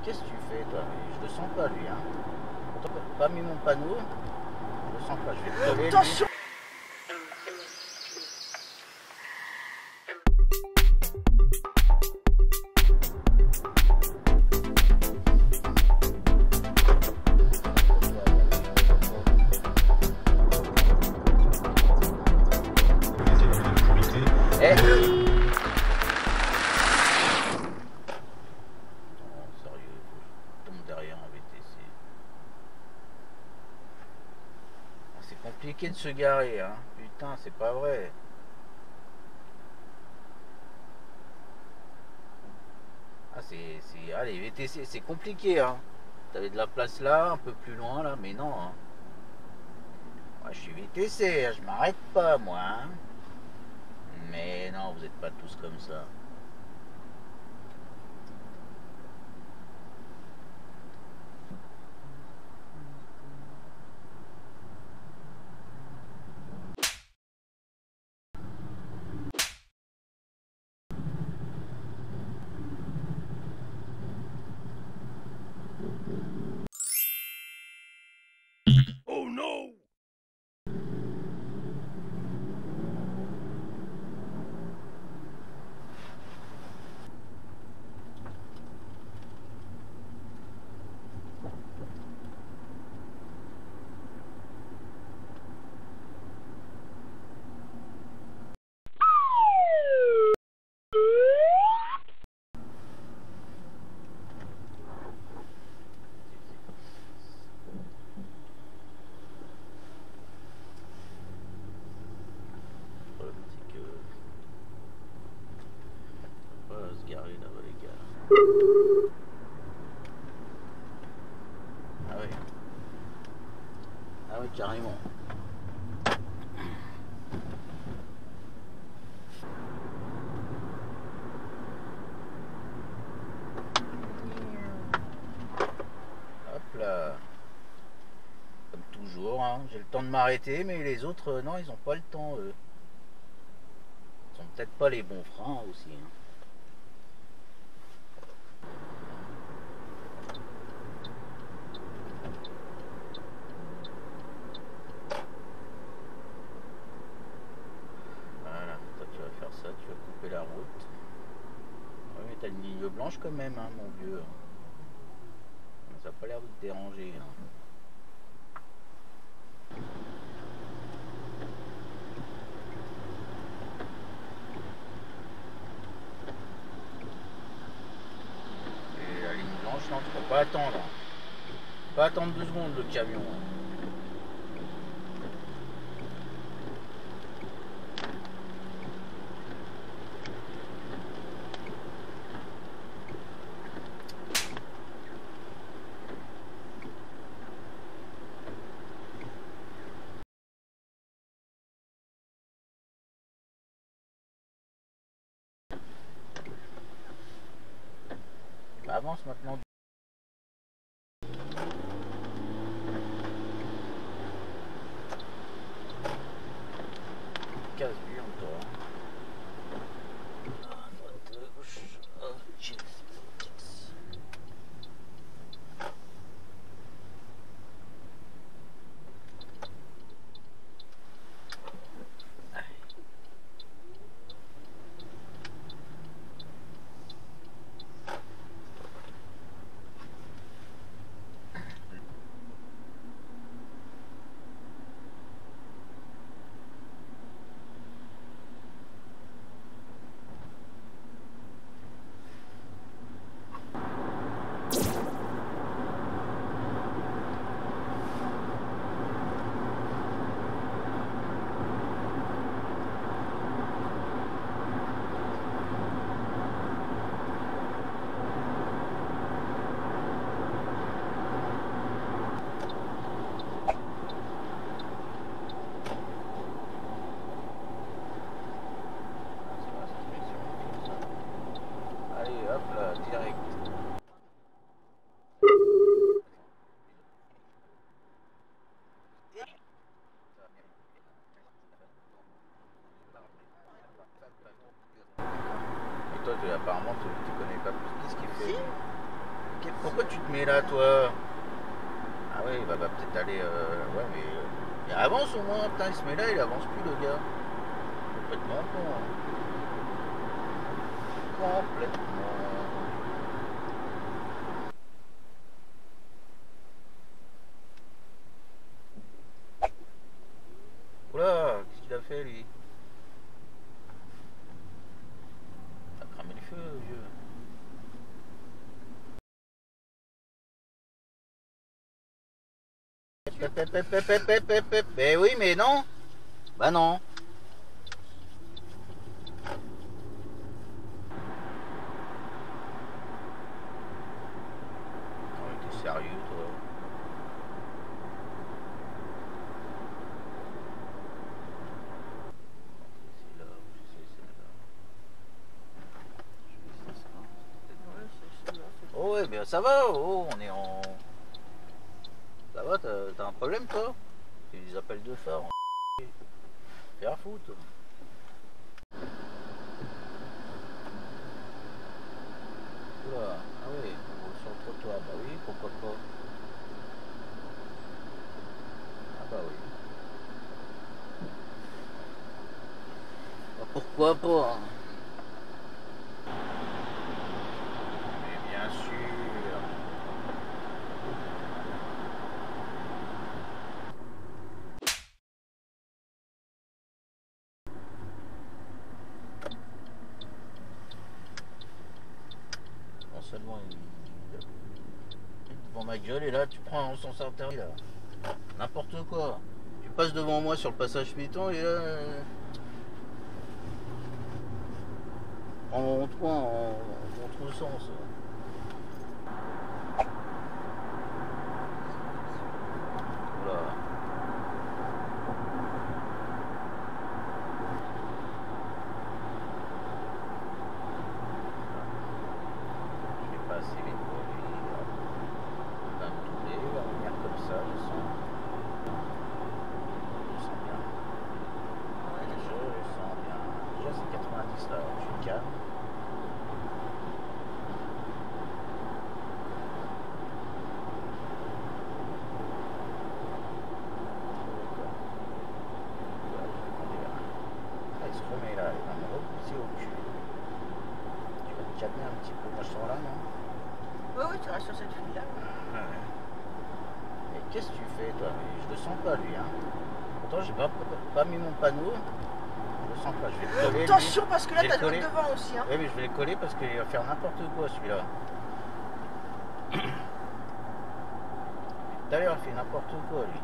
Qu'est-ce que tu fais, toi? Je le sens pas, lui, hein. Pourtant, pas mis mon panneau. Je le sens pas, je vais te crever, Attention! Compliqué de se garer, hein. Putain, c'est pas vrai. Ah, ah, les VTC, c'est compliqué, hein. T'avais de la place là, un peu plus loin là, mais non, hein. Moi, je suis VTC, hein, je m'arrête pas, moi, hein. Mais non, vous êtes pas tous comme ça. Oh non! Ah oui, carrément. Hop là. Comme toujours, hein. J'ai le temps de m'arrêter, mais les autres, non, ils ont pas le temps, eux. Ils ont peut-être pas les bons freins aussi, hein. Voilà, toi tu vas faire ça, tu vas couper la route. Ouais, mais t'as une ligne blanche quand même, hein, mon vieux. Ça n'a pas l'air de te déranger, hein. Et la ligne blanche, non, tu peux pas attendre. Pas attendre 2 secondes le camion. Bah, avance maintenant. Casse-lui encore. À droite, à gauche. Oh, yes. pourquoi tu te mets là, toi? Ah ouais, il va peut-être aller... ouais, mais... il avance au moins, putain, il se met là, il avance plus, le gars. Complètement con, hein. Complètement. Oula, qu'est-ce qu'il a fait, lui? Il a cramé le feu, vieux. Mais oui, mais non. Bah non. Oh, t'es sérieux, toi? C'est là, c'est ça. Ouais, c'est là. Oh ouais, mais ça va, oh, on est en... Ça va, t'as un problème, toi? C'est des appels de phare. Faire foutre. Oula, ah oui, on roule sur le trottoir, bah oui, pourquoi pas. Ah bah oui. Bah pourquoi pas, hein. Mais bien sûr. Non seulement il devant ma gueule et là tu prends un sens interdit là. N'importe quoi. Tu passes devant moi sur le passage piéton et là... en toi en contresens. Voilà. Je vais passer les tours, il va me tourner, il va revenir comme ça, je sens. Je sens bien. Je sens bien. Déjà c'est 90 là, je suis calme. Il se remet là, il va me repousser au cul. Tu vas te calmer un petit peu, moi je sors là, non? Oui, oui, tu restes sur cette fille-là. Ah ouais. Mais qu'est-ce que tu fais, toi? Je le sens pas, lui, hein. Pourtant, j'ai pas mis mon panneau. Je le sens pas, je vais le coller. Attention, lui. parce que là, Je vais t'as le le coller. devant aussi. Hein. Oui, mais je vais le coller parce qu'il va faire n'importe quoi, celui-là. Tout à l'heure, il fait n'importe quoi, lui.